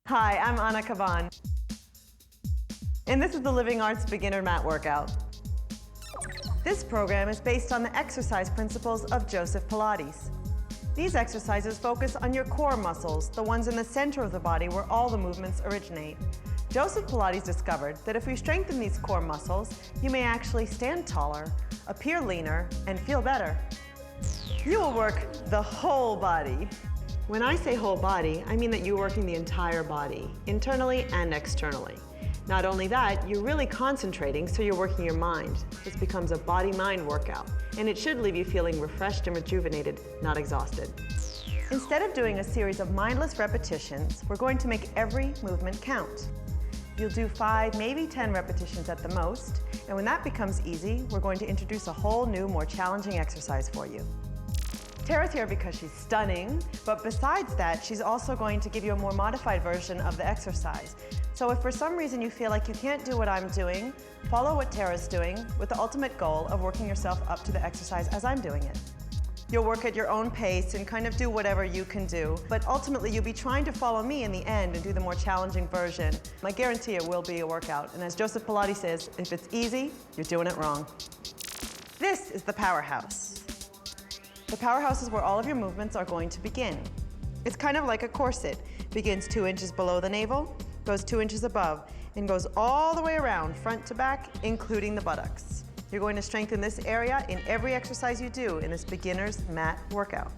Hi, I'm Anna Kavan, and this is the Living Arts Beginner Mat Workout. This program is based on the exercise principles of Joseph Pilates. These exercises focus on your core muscles, the ones in the center of the body where all the movements originate. Joseph Pilates discovered that if we strengthen these core muscles, you may actually stand taller, appear leaner, and feel better. You will work the whole body. When I say whole body, I mean that you're working the entire body, internally and externally. Not only that, you're really concentrating, so you're working your mind. This becomes a body-mind workout, and it should leave you feeling refreshed and rejuvenated, not exhausted. Instead of doing a series of mindless repetitions, we're going to make every movement count. You'll do 5, maybe 10 repetitions at the most, and when that becomes easy, we're going to introduce a whole new, more challenging exercise for you. Tara's here because she's stunning, but besides that, she's also going to give you a more modified version of the exercise. So if for some reason you feel like you can't do what I'm doing, follow what Tara's doing with the ultimate goal of working yourself up to the exercise as I'm doing it. You'll work at your own pace and kind of do whatever you can do, but ultimately you'll be trying to follow me in the end and do the more challenging version. I guarantee it will be a workout, and as Joseph Pilates says, if it's easy, you're doing it wrong. This is the powerhouse. The powerhouse is where all of your movements are going to begin. It's kind of like a corset. Begins 2 inches below the navel, goes 2 inches above, and goes all the way around, front to back, including the buttocks. You're going to strengthen this area in every exercise you do in this beginner's mat workout.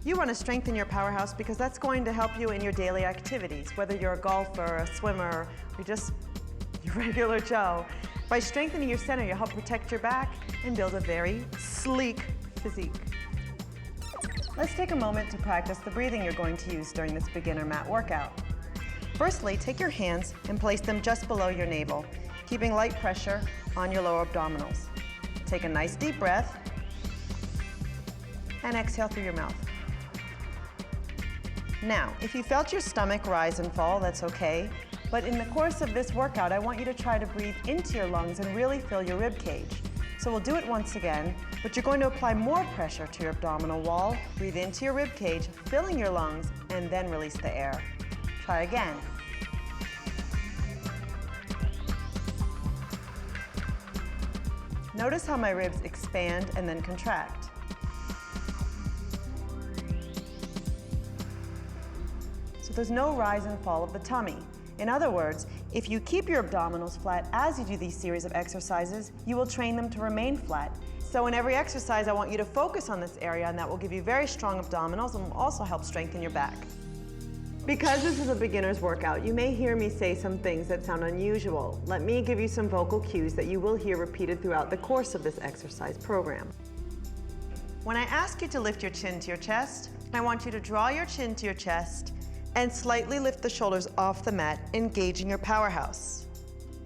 You want to strengthen your powerhouse because that's going to help you in your daily activities, whether you're a golfer, a swimmer, or just your regular Joe. By strengthening your center, you'll help protect your back and build a very sleek physique. Let's take a moment to practice the breathing you're going to use during this beginner mat workout. Firstly, take your hands and place them just below your navel, keeping light pressure on your lower abdominals. Take a nice deep breath and exhale through your mouth. Now, if you felt your stomach rise and fall, that's okay. But in the course of this workout, I want you to try to breathe into your lungs and really fill your rib cage. So we'll do it once again, but you're going to apply more pressure to your abdominal wall, breathe into your rib cage, filling your lungs, and then release the air. Try again. Notice how my ribs expand and then contract. So there's no rise and fall of the tummy. In other words, if you keep your abdominals flat as you do these series of exercises, you will train them to remain flat. So in every exercise, I want you to focus on this area, and that will give you very strong abdominals and will also help strengthen your back. Because this is a beginner's workout, you may hear me say some things that sound unusual. Let me give you some vocal cues that you will hear repeated throughout the course of this exercise program. When I ask you to lift your chin to your chest, I want you to draw your chin to your chest and slightly lift the shoulders off the mat, engaging your powerhouse.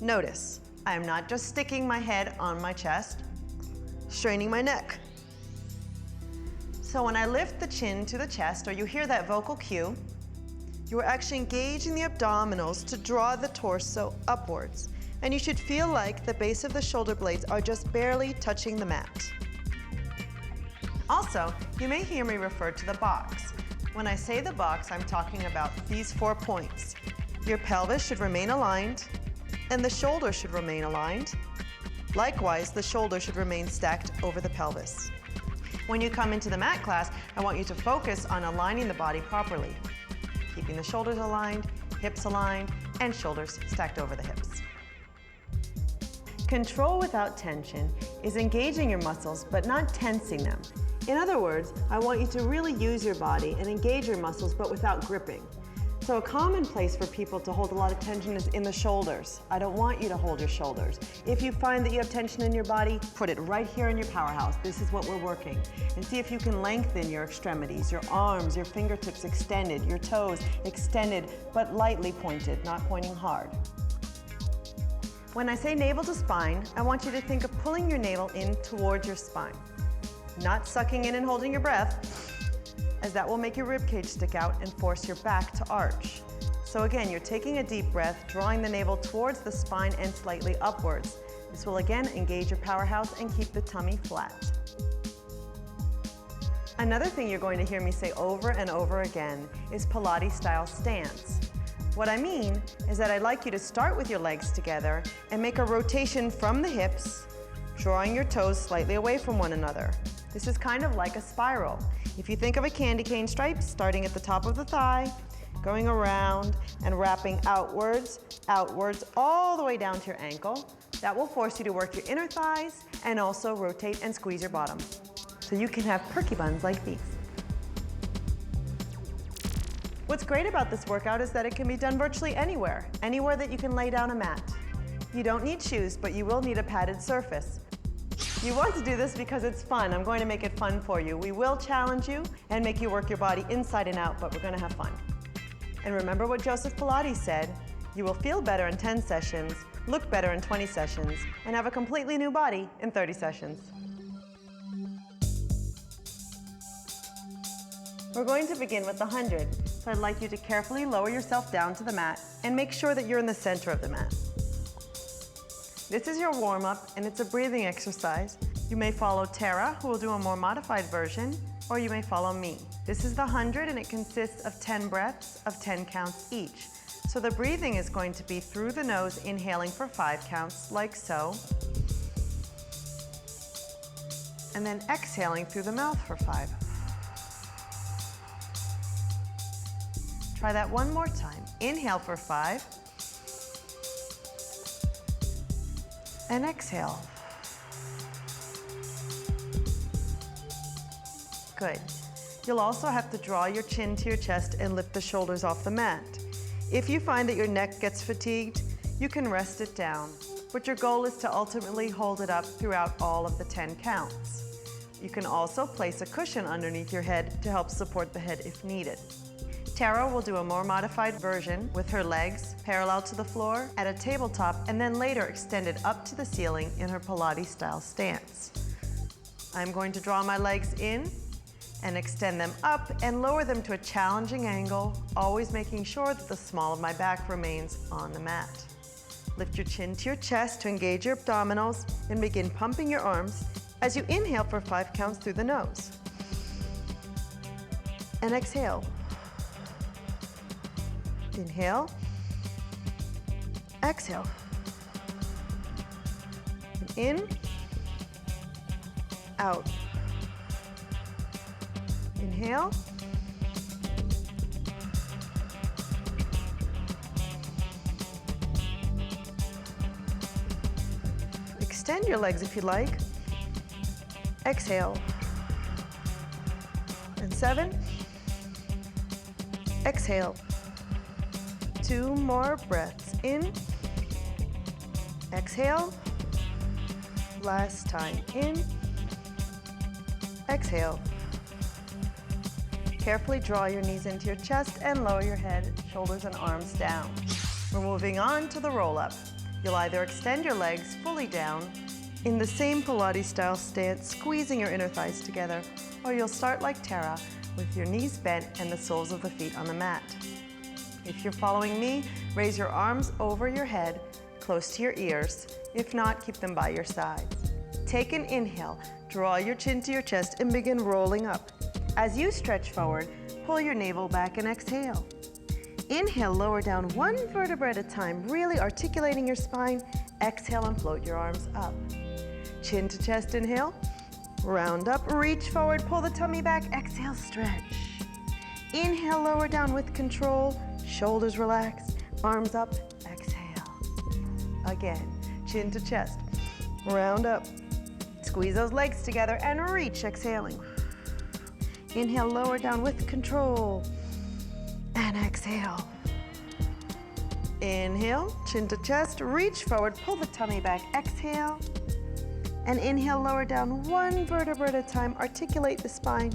Notice, I am not just sticking my head on my chest, straining my neck. So when I lift the chin to the chest, or you hear that vocal cue, you are actually engaging the abdominals to draw the torso upwards. And you should feel like the base of the shoulder blades are just barely touching the mat. Also, you may hear me refer to the box. When I say the box, I'm talking about these 4 points. Your pelvis should remain aligned, and the shoulder should remain aligned. Likewise, the shoulder should remain stacked over the pelvis. When you come into the mat class, I want you to focus on aligning the body properly, keeping the shoulders aligned, hips aligned, and shoulders stacked over the hips. Control without tension is engaging your muscles, but not tensing them. In other words, I want you to really use your body and engage your muscles, but without gripping. So a common place for people to hold a lot of tension is in the shoulders. I don't want you to hold your shoulders. If you find that you have tension in your body, put it right here in your powerhouse. This is what we're working. And see if you can lengthen your extremities, your arms, your fingertips extended, your toes extended, but lightly pointed, not pointing hard. When I say navel to spine, I want you to think of pulling your navel in towards your spine. Not sucking in and holding your breath, as that will make your rib cage stick out and force your back to arch. So again, you're taking a deep breath, drawing the navel towards the spine and slightly upwards. This will again engage your powerhouse and keep the tummy flat. Another thing you're going to hear me say over and over again is Pilates style stance. What I mean is that I'd like you to start with your legs together and make a rotation from the hips, drawing your toes slightly away from one another. This is kind of like a spiral. If you think of a candy cane stripe, starting at the top of the thigh, going around and wrapping outwards, all the way down to your ankle. That will force you to work your inner thighs and also rotate and squeeze your bottom. So you can have perky buns like these. What's great about this workout is that it can be done virtually anywhere that you can lay down a mat. You don't need shoes, but you will need a padded surface. You want to do this because it's fun. I'm going to make it fun for you. We will challenge you and make you work your body inside and out, but we're going to have fun. And remember what Joseph Pilates said, you will feel better in 10 sessions, look better in 20 sessions, and have a completely new body in 30 sessions. We're going to begin with the 100, so I'd like you to carefully lower yourself down to the mat and make sure that you're in the center of the mat. This is your warm-up, and it's a breathing exercise. You may follow Tara, who will do a more modified version, or you may follow me. This is the 100, and it consists of 10 breaths of 10 counts each. So the breathing is going to be through the nose, inhaling for 5 counts, like so. And then exhaling through the mouth for 5. Try that one more time. Inhale for 5. And exhale. Good. You'll also have to draw your chin to your chest and lift the shoulders off the mat. If you find that your neck gets fatigued, you can rest it down, but your goal is to ultimately hold it up throughout all of the 10 counts. You can also place a cushion underneath your head to help support the head if needed. Tara will do a more modified version with her legs parallel to the floor at a tabletop and then later extended up to the ceiling in her Pilates style stance. I'm going to draw my legs in and extend them up and lower them to a challenging angle, always making sure that the small of my back remains on the mat. Lift your chin to your chest to engage your abdominals and begin pumping your arms as you inhale for 5 counts through the nose. And exhale. Inhale. Exhale. And in. Out. Inhale. Extend your legs if you like. Exhale. And 7. Exhale. 2 more breaths in. Exhale. Last time in. Exhale. Carefully draw your knees into your chest and lower your head, shoulders and arms down. We're moving on to the roll-up. You'll either extend your legs fully down in the same Pilates style stance, squeezing your inner thighs together, or you'll start like Tara with your knees bent and the soles of the feet on the mat. If you're following me, raise your arms over your head, close to your ears. If not, keep them by your sides. Take an inhale, draw your chin to your chest and begin rolling up. As you stretch forward, pull your navel back and exhale. Inhale, lower down 1 vertebra at a time, really articulating your spine. Exhale and float your arms up. Chin to chest, inhale. Round up, reach forward, pull the tummy back. Exhale, stretch. Inhale, lower down with control. Shoulders relax, arms up, exhale. Again, chin to chest. Round up. Squeeze those legs together and reach, exhaling. Inhale, lower down with control. And exhale. Inhale, chin to chest, reach forward, pull the tummy back, exhale. And inhale, lower down 1 vertebra at a time, articulate the spine,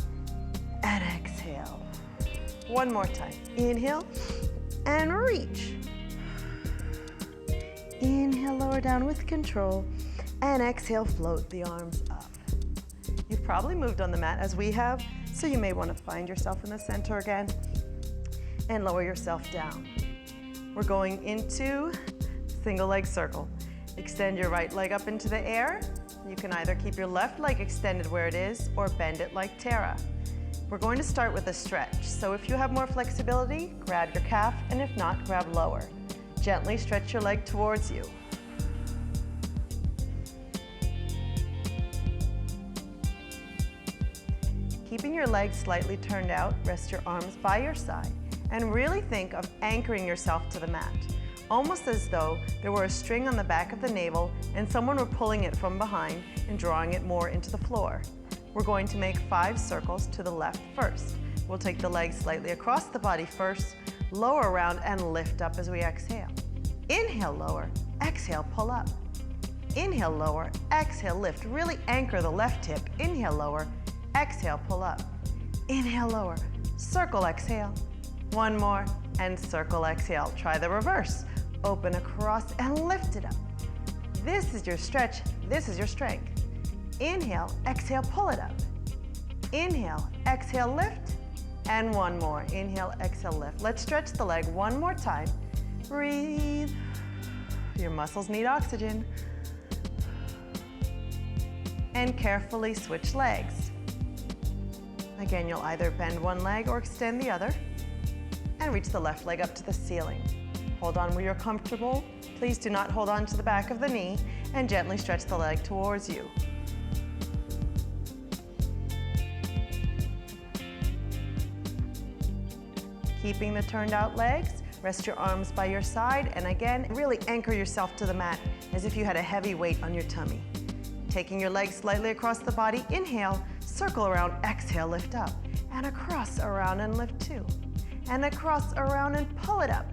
and exhale. One more time. Inhale, and reach. Inhale, lower down with control, and exhale, float the arms up. You've probably moved on the mat as we have, so you may want to find yourself in the center again and lower yourself down. We're going into single leg circle. Extend your right leg up into the air. You can either keep your left leg extended where it is or bend it like Tara. We're going to start with a stretch. So if you have more flexibility, grab your calf, and if not, grab lower. Gently stretch your leg towards you. Keeping your legs slightly turned out, rest your arms by your side, and really think of anchoring yourself to the mat, almost as though there were a string on the back of the navel and someone were pulling it from behind and drawing it more into the floor. We're going to make 5 circles to the left first. We'll take the legs slightly across the body first, lower around and lift up as we exhale. Inhale, lower, exhale, pull up. Inhale, lower, exhale, lift. Really anchor the left hip. Inhale, lower, exhale, pull up. Inhale, lower, circle, exhale. One more, and circle, exhale. Try the reverse. Open across and lift it up. This is your stretch, this is your strength. Inhale, exhale, pull it up. Inhale, exhale, lift. And one more. Inhale, exhale, lift. Let's stretch the leg one more time. Breathe. Your muscles need oxygen. And carefully switch legs. Again, you'll either bend one leg or extend the other. And reach the left leg up to the ceiling. Hold on where you're comfortable. Please do not hold on to the back of the knee, and gently stretch the leg towards you. Keeping the turned out legs, rest your arms by your side, and again, really anchor yourself to the mat as if you had a heavy weight on your tummy. Taking your legs slightly across the body, inhale, circle around, exhale, lift up, and across, around, and lift 2. And across, around, and pull it up.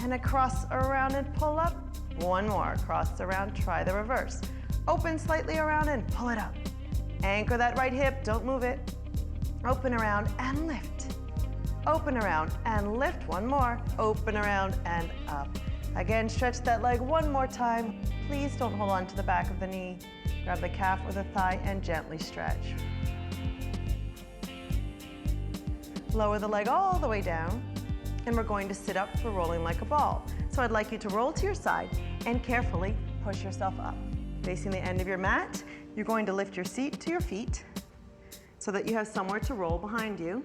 And across, around, and pull up. One more, across, around, try the reverse. Open slightly around and pull it up. Anchor that right hip, don't move it. Open around and lift. Open around and lift, one more. Open around and up. Again, stretch that leg one more time. Please don't hold on to the back of the knee. Grab the calf or the thigh and gently stretch. Lower the leg all the way down, and we're going to sit up for rolling like a ball. So I'd like you to roll to your side and carefully push yourself up. Facing the end of your mat, you're going to lift your seat to your feet so that you have somewhere to roll behind you.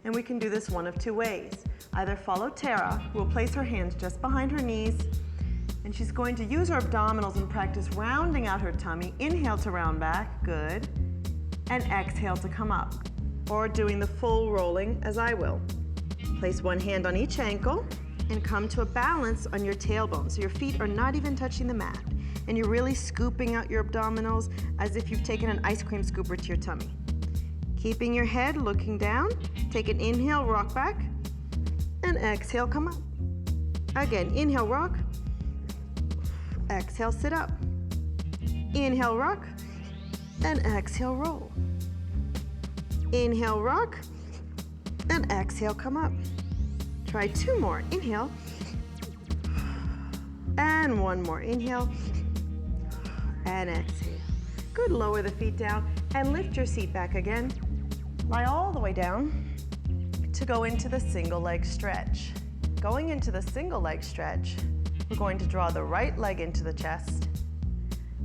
And we can do this one of 2 ways. Either follow Tara, who will place her hands just behind her knees, and she's going to use her abdominals and practice rounding out her tummy. Inhale to round back, good, and exhale to come up. Or doing the full rolling as I will. Place one hand on each ankle and come to a balance on your tailbone. So your feet are not even touching the mat. And you're really scooping out your abdominals as if you've taken an ice cream scooper to your tummy. Keeping your head looking down, take an inhale, rock back, and exhale, come up. Again, inhale, rock, exhale, sit up. Inhale, rock, and exhale, roll. Inhale, rock, and exhale, come up. Try 2 more. Inhale, and one more. Inhale, and exhale. Good, lower the feet down and lift your seat back again. Lie all the way down to go into the single leg stretch. Going into the single leg stretch, we're going to draw the right leg into the chest,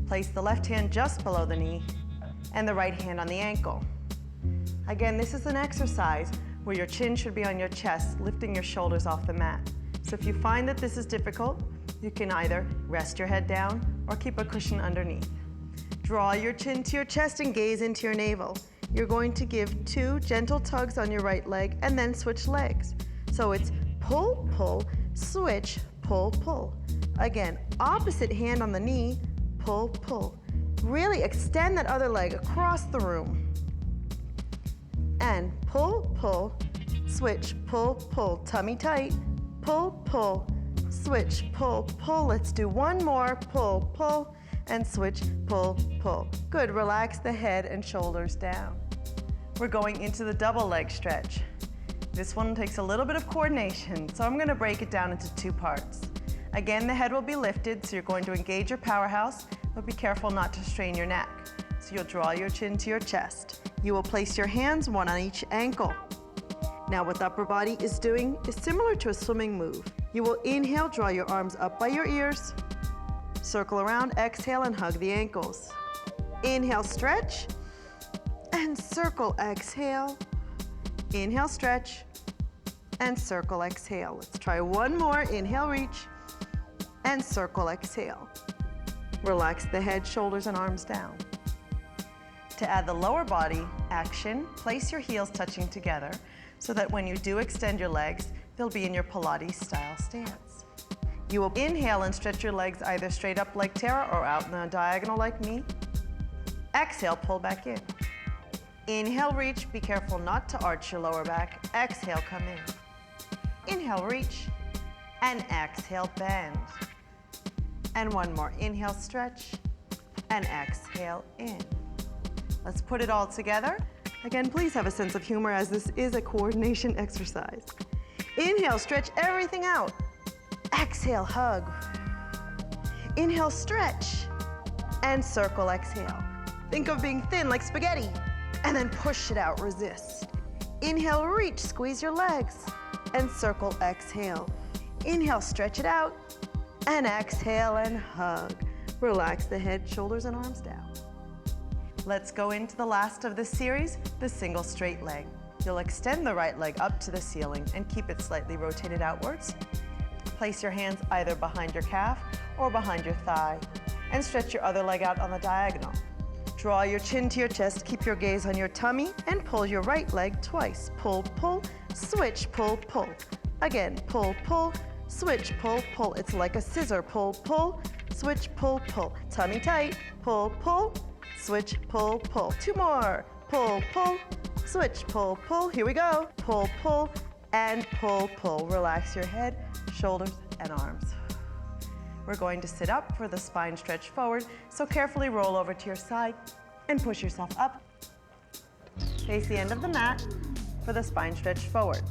place the left hand just below the knee, and the right hand on the ankle. Again, this is an exercise where your chin should be on your chest, lifting your shoulders off the mat. So if you find that this is difficult, you can either rest your head down or keep a cushion underneath. Draw your chin to your chest and gaze into your navel. You're going to give 2 gentle tugs on your right leg and then switch legs. So it's pull, pull, switch, pull, pull. Again, opposite hand on the knee, pull, pull. Really extend that other leg across the room. And pull, pull, switch, pull, pull, tummy tight, pull, pull, switch, pull, pull. Let's do one more, pull, pull, and switch, pull, pull. Good, relax the head and shoulders down. We're going into the double leg stretch. This one takes a little bit of coordination, so I'm gonna break it down into 2 parts. Again, the head will be lifted, so you're going to engage your powerhouse, but be careful not to strain your neck. So you'll draw your chin to your chest. You will place your hands one on each ankle. Now what the upper body is doing is similar to a swimming move. You will inhale, draw your arms up by your ears, circle around, exhale, and hug the ankles. Inhale, stretch, and circle, exhale. Inhale, stretch, and circle, exhale. Let's try one more. Inhale, reach, and circle, exhale. Relax the head, shoulders, and arms down. To add the lower body action, place your heels touching together so that when you do extend your legs, they'll be in your Pilates style stance. You will inhale and stretch your legs either straight up like Tara or out in a diagonal like me. Exhale, pull back in. Inhale, reach. Be careful not to arch your lower back. Exhale, come in. Inhale, reach, and exhale, bend. And one more. Inhale, stretch, and exhale, in. Let's put it all together. Again, please have a sense of humor as this is a coordination exercise. Inhale, stretch everything out. Exhale, hug. Inhale, stretch, and circle, exhale. Think of being thin like spaghetti, and then push it out, resist. Inhale, reach, squeeze your legs, and circle, exhale. Inhale, stretch it out, and exhale and hug. Relax the head, shoulders, and arms down. Let's go into the last of this series, the single straight leg. You'll extend the right leg up to the ceiling and keep it slightly rotated outwards. Place your hands either behind your calf or behind your thigh, and stretch your other leg out on the diagonal. Draw your chin to your chest, keep your gaze on your tummy, and pull your right leg twice. Pull, pull, switch, pull, pull. Again, pull, pull, switch, pull, pull. It's like a scissor. Pull, pull, switch, pull, pull. Tummy tight. Pull, pull, switch, pull, pull. Two more. Pull, pull, switch, pull, pull. Here we go. Pull, pull, and pull, pull. Relax your head, shoulders, and arms. We're going to sit up for the spine stretch forward, so carefully roll over to your side and push yourself up. Face the end of the mat for the spine stretch forward.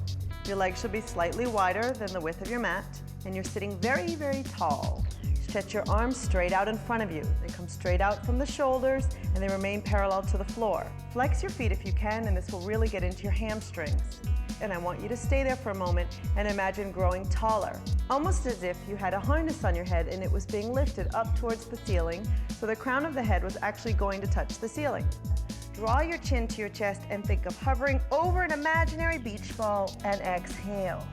Your legs should be slightly wider than the width of your mat, and you're sitting very, very tall. Stretch your arms straight out in front of you. They come straight out from the shoulders, and they remain parallel to the floor. Flex your feet if you can, and this will really get into your hamstrings. And I want you to stay there for a moment and imagine growing taller, almost as if you had a harness on your head and it was being lifted up towards the ceiling, so the crown of the head was actually going to touch the ceiling. Draw your chin to your chest and think of hovering over an imaginary beach ball, and exhale.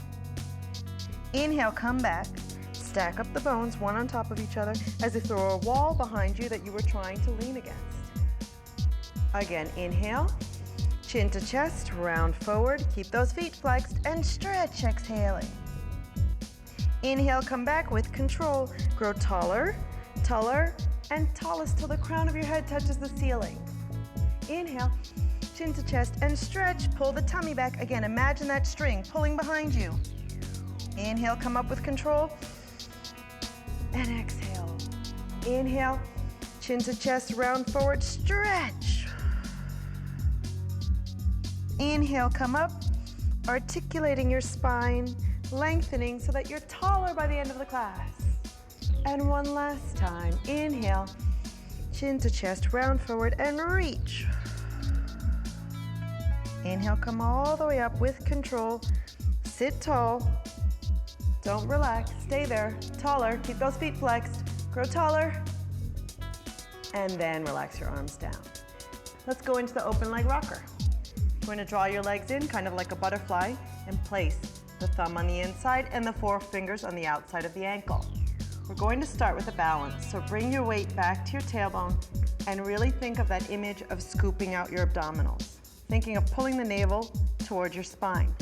Inhale, come back. Stack up the bones one on top of each other as if there were a wall behind you that you were trying to lean against. Again, inhale. Chin to chest, round forward, keep those feet flexed, and stretch, exhaling. Inhale, come back with control. Grow taller, taller, and tallest till the crown of your head touches the ceiling. Inhale, chin to chest, and stretch. Pull the tummy back. Again, imagine that string pulling behind you. Inhale, come up with control, and exhale. Inhale, chin to chest, round forward, stretch. Inhale, come up, articulating your spine, lengthening so that you're taller by the end of the class. And one last time. Inhale, chin to chest, round forward, and reach. Inhale, come all the way up with control. Sit tall. Don't relax. Stay there. Taller. Keep those feet flexed. Grow taller. And then relax your arms down. Let's go into the open leg rocker. You're going to draw your legs in, kind of like a butterfly, and place the thumb on the inside and the four fingers on the outside of the ankle. We're going to start with a balance, so bring your weight back to your tailbone and really think of that image of scooping out your abdominals, thinking of pulling the navel towards your spine.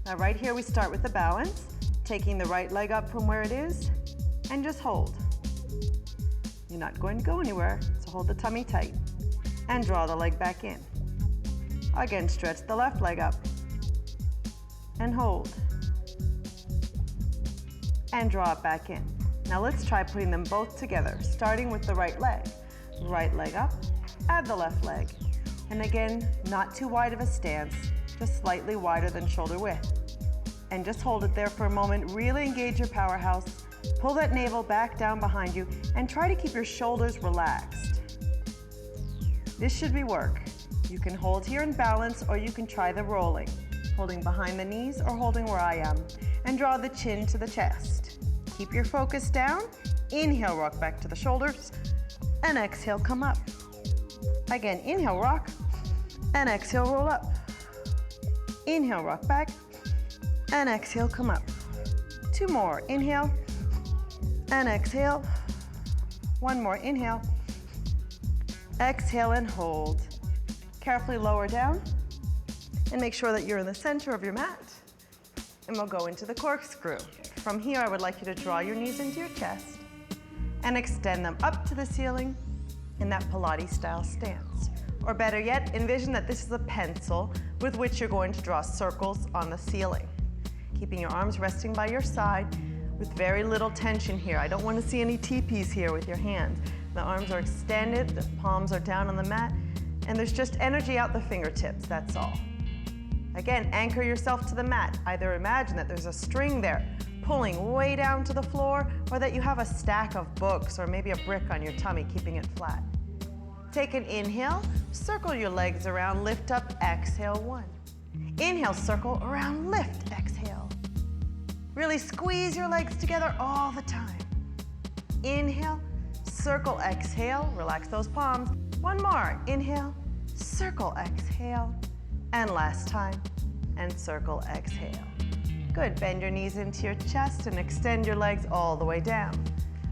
Now right here we start with the balance, taking the right leg up from where it is, and just hold. You're not going to go anywhere, so hold the tummy tight, and draw the leg back in. Again, stretch the left leg up, and hold, and draw it back in. Now let's try putting them both together, starting with the right leg. Right leg up, add the left leg. And again, not too wide of a stance, just slightly wider than shoulder width. And just hold it there for a moment, really engage your powerhouse, pull that navel back down behind you, and try to keep your shoulders relaxed. This should be work. You can hold here in balance, or you can try the rolling, holding behind the knees or holding where I am, and draw the chin to the chest. Keep your focus down. Inhale, rock back to the shoulders, and exhale, come up. Again, inhale, rock, and exhale, roll up. Inhale, rock back, and exhale, come up. 2 more, inhale, and exhale. 1 more, inhale, exhale, and hold. Carefully lower down, and make sure that you're in the center of your mat. And we'll go into the corkscrew. From here, I would like you to draw your knees into your chest and extend them up to the ceiling in that Pilates style stance. Or better yet, envision that this is a pencil with which you're going to draw circles on the ceiling. Keeping your arms resting by your side with very little tension here. I don't want to see any teepees here with your hands. The arms are extended, the palms are down on the mat, and there's just energy out the fingertips, that's all. Again, anchor yourself to the mat. Either imagine that there's a string there pulling way down to the floor, or that you have a stack of books or maybe a brick on your tummy, keeping it flat. Take an inhale, circle your legs around, lift up, exhale, 1. Inhale, circle around, lift, exhale. Really squeeze your legs together all the time. Inhale, circle, exhale, relax those palms. 1 more, inhale, circle, exhale, and last time, and circle, exhale. Good, bend your knees into your chest and extend your legs all the way down.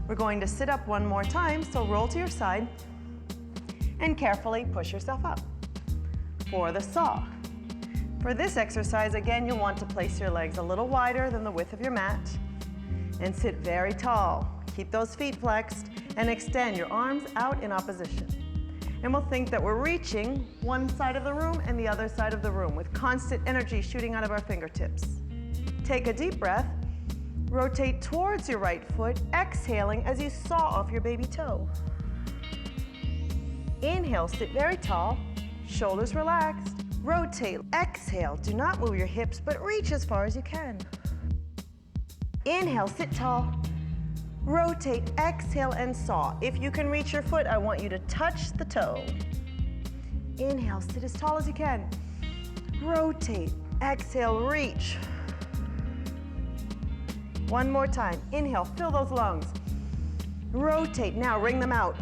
We're going to sit up 1 more time, so roll to your side and carefully push yourself up for the saw. For this exercise, again, you'll want to place your legs a little wider than the width of your mat and sit very tall. Keep those feet flexed and extend your arms out in opposition. And we'll think that we're reaching one side of the room and the other side of the room with constant energy shooting out of our fingertips. Take a deep breath, rotate towards your right foot, exhaling as you saw off your baby toe. Inhale, sit very tall, shoulders relaxed. Rotate, exhale, do not move your hips, but reach as far as you can. Inhale, sit tall, rotate, exhale, and saw. If you can reach your foot, I want you to touch the toe. Inhale, sit as tall as you can. Rotate, exhale, reach. 1 more time. Inhale, fill those lungs. Rotate, now wring them out.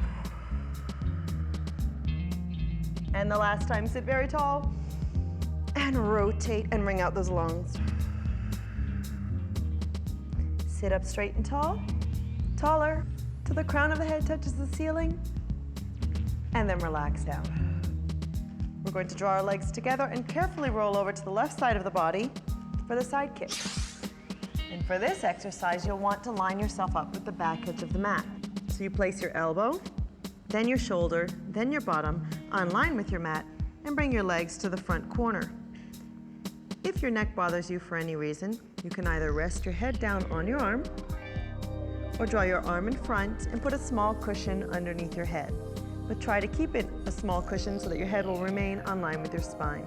And the last time, sit very tall. And rotate and wring out those lungs. Sit up straight and tall. Taller, till the crown of the head touches the ceiling. And then relax down. We're going to draw our legs together and carefully roll over to the left side of the body for the side kick. And for this exercise, you'll want to line yourself up with the back edge of the mat. So you place your elbow, then your shoulder, then your bottom on line with your mat, and bring your legs to the front corner. If your neck bothers you for any reason, you can either rest your head down on your arm or draw your arm in front and put a small cushion underneath your head. But try to keep it a small cushion so that your head will remain on line with your spine.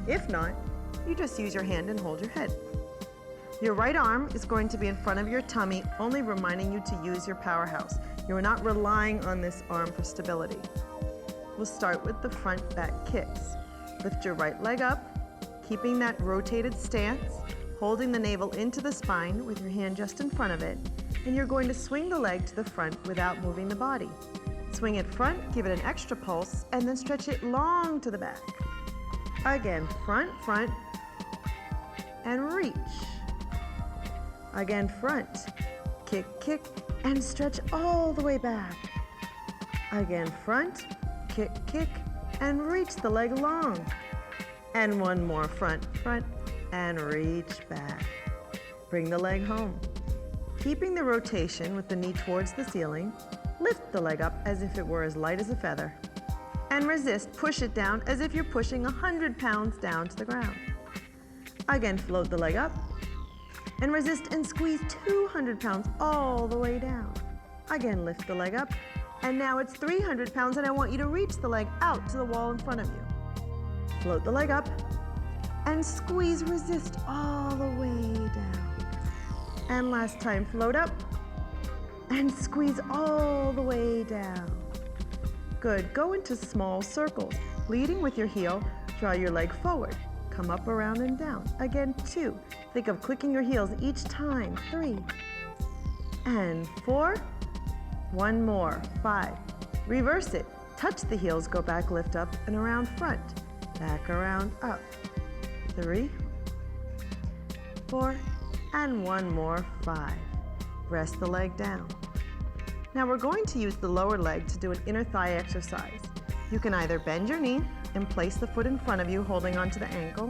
If not, you just use your hand and hold your head. Your right arm is going to be in front of your tummy, only reminding you to use your powerhouse. You are not relying on this arm for stability. We'll start with the front back kicks. Lift your right leg up, keeping that rotated stance, holding the navel into the spine with your hand just in front of it, and you're going to swing the leg to the front without moving the body. Swing it front, give it an extra pulse, and then stretch it long to the back. Again, front, front, and reach. Again, front, kick, kick, and stretch all the way back. Again, front, kick, kick, and reach the leg long. And 1 more, front, front, and reach back. Bring the leg home. Keeping the rotation with the knee towards the ceiling, lift the leg up as if it were as light as a feather. And resist, push it down as if you're pushing 100 pounds down to the ground. Again, float the leg up, and resist and squeeze 200 pounds all the way down. Again, lift the leg up, and now it's 300 pounds, and I want you to reach the leg out to the wall in front of you. Float the leg up, and squeeze, resist all the way down. And last time, float up, and squeeze all the way down. Good, go into small circles. Leading with your heel, draw your leg forward. Come up, around, and down. Again, 2. Think of clicking your heels each time. 3. And 4. 1 more. 5. Reverse it. Touch the heels, go back, lift up, and around front. Back, around, up. 3, 4, and one more, 5. Rest the leg down. Now we're going to use the lower leg to do an inner thigh exercise. You can either bend your knee and place the foot in front of you holding onto the ankle,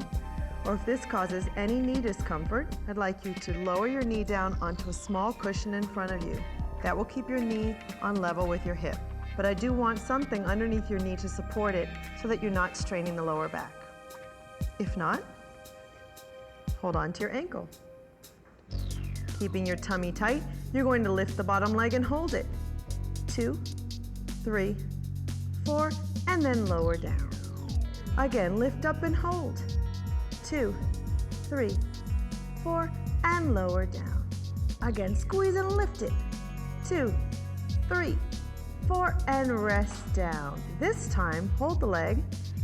or if this causes any knee discomfort, I'd like you to lower your knee down onto a small cushion in front of you. That will keep your knee on level with your hip. But I do want something underneath your knee to support it so that you're not straining the lower back. If not, hold on to your ankle. Keeping your tummy tight, you're going to lift the bottom leg and hold it. 2, 3, 4, and then lower down. Again, lift up and hold. 2, 3, 4, and lower down. Again, squeeze and lift it. 2, 3, 4, and rest down. This time, hold the leg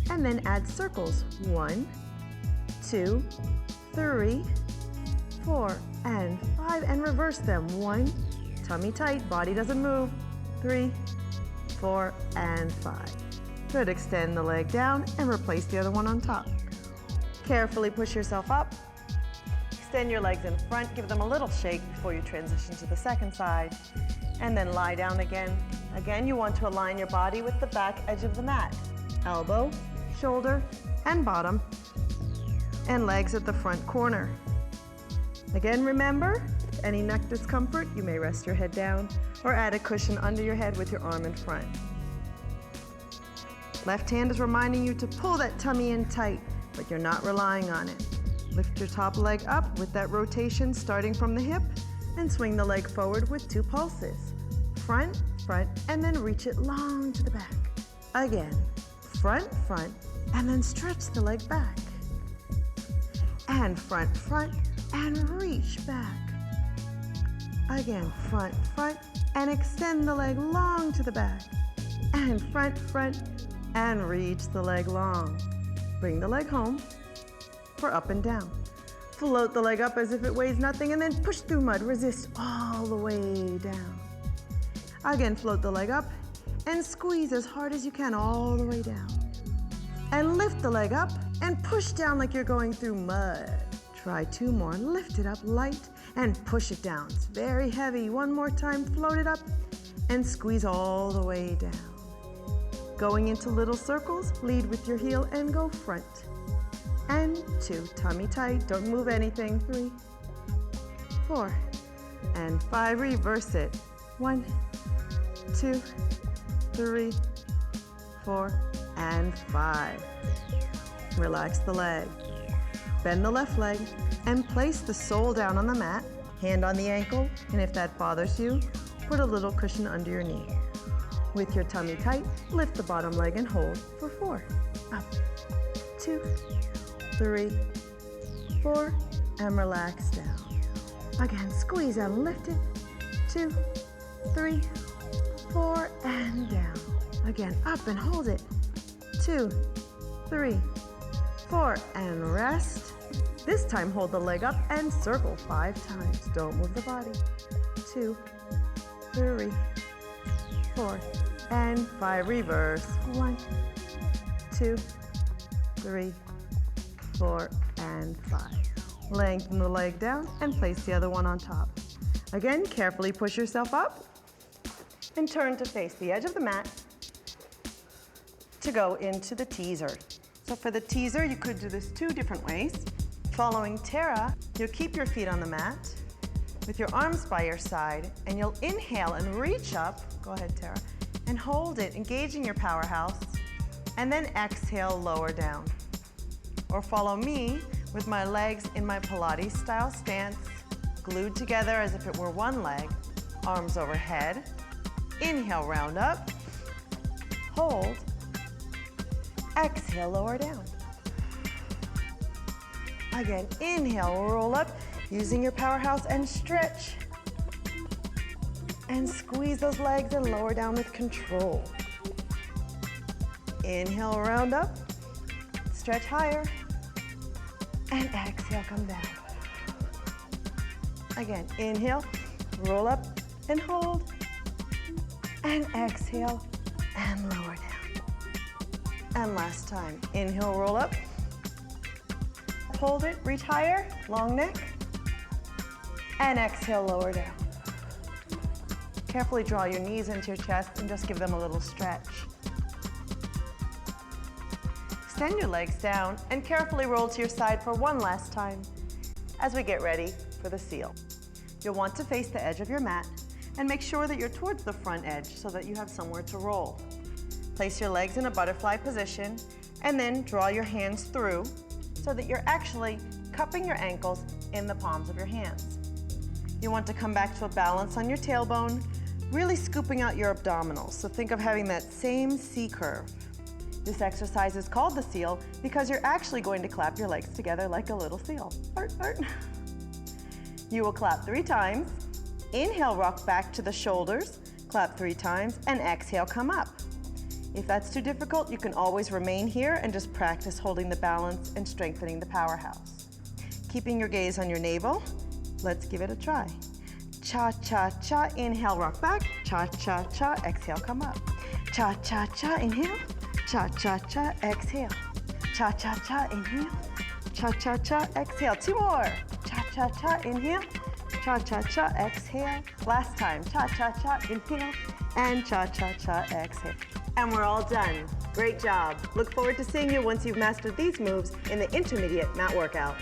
and then add circles. 1, 2, 3, 4, and 5, and reverse them. 1, tummy tight, body doesn't move. 3, 4, and 5. Good, extend the leg down and replace the other one on top. Carefully push yourself up. Extend your legs in front, give them a little shake before you transition to the second side. And then lie down again. Again, you want to align your body with the back edge of the mat. Elbow, shoulder, and bottom. And legs at the front corner. Again, remember, any neck discomfort, you may rest your head down or add a cushion under your head with your arm in front. Left hand is reminding you to pull that tummy in tight, but you're not relying on it. Lift your top leg up with that rotation starting from the hip and swing the leg forward with 2 pulses. Front, front, and then reach it long to the back. Again, front, front, and then stretch the leg back. And front, front, and reach back. Again, front, front, and extend the leg long to the back. And front, front, and reach the leg long. Bring the leg home for up and down. Float the leg up as if it weighs nothing and then push through mud. Resist all the way down. Again, float the leg up and squeeze as hard as you can all the way down. And lift the leg up and push down like you're going through mud. Try 2 more. Lift it up light and push it down. It's very heavy. 1 more time, float it up and squeeze all the way down. Going into little circles, lead with your heel and go front. And 2, tummy tight, don't move anything. 3, 4, and 5, reverse it. 1, 2, 3, 4, and 5. Relax the leg. Bend the left leg and place the sole down on the mat, hand on the ankle, and if that bothers you, put a little cushion under your knee. With your tummy tight, lift the bottom leg and hold for 4. Up, 2, 3, 4, and relax down. Again, squeeze and lift it. 2, 3, 4, and down. Again, up and hold it. 2, 3, 4, and rest. This time, hold the leg up and circle 5 times. Don't move the body. 2, 3, 4, and 5. Reverse. 1, 2, 3, 4, and 5. Lengthen the leg down and place the other one on top. Again, carefully push yourself up and turn to face the edge of the mat to go into the teaser. So for the teaser, you could do this 2 different ways. Following Tara, you'll keep your feet on the mat with your arms by your side, and you'll inhale and reach up, go ahead Tara, and hold it, engaging your powerhouse, and then exhale, lower down. Or follow me with my legs in my Pilates style stance, glued together as if it were one leg, arms overhead. Inhale, round up, hold, exhale, lower down. Again, inhale, roll up, using your powerhouse and stretch. And squeeze those legs and lower down with control. Inhale, round up, stretch higher, and exhale, come down. Again, inhale, roll up and hold, and exhale, and lower down. And last time, inhale, roll up, hold it, reach higher, long neck. And exhale, lower down. Carefully draw your knees into your chest and just give them a little stretch. Extend your legs down and carefully roll to your side for one last time as we get ready for the seal. You'll want to face the edge of your mat and make sure that you're towards the front edge so that you have somewhere to roll. Place your legs in a butterfly position and then draw your hands through so that you're actually cupping your ankles in the palms of your hands. You want to come back to a balance on your tailbone, really scooping out your abdominals. So think of having that same C curve. This exercise is called the seal because you're actually going to clap your legs together like a little seal. Fart, fart. You will clap 3 times. Inhale, rock back to the shoulders, clap 3 times, and exhale, come up. If that's too difficult, you can always remain here and just practice holding the balance and strengthening the powerhouse. Keeping your gaze on your navel, let's give it a try. Cha-cha-cha, inhale, rock back. Cha-cha-cha, exhale, come up. Cha-cha-cha, inhale. Cha-cha-cha, exhale. Cha-cha-cha, inhale. Cha-cha-cha, exhale. 2 more. Cha-cha-cha, inhale. Cha-cha-cha, exhale. Last time. Cha-cha-cha, inhale. And cha-cha-cha, exhale. And we're all done. Great job. Look forward to seeing you once you've mastered these moves in the intermediate mat workout.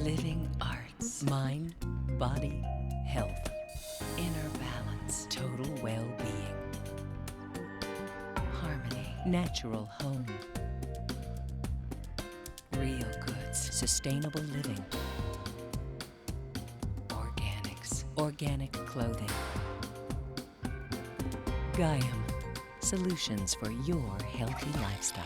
Living arts. Mind, body, health, inner balance, total well-being, harmony, natural home, real goods, sustainable living, organics, organic clothing, Gaiam, solutions for your healthy lifestyle.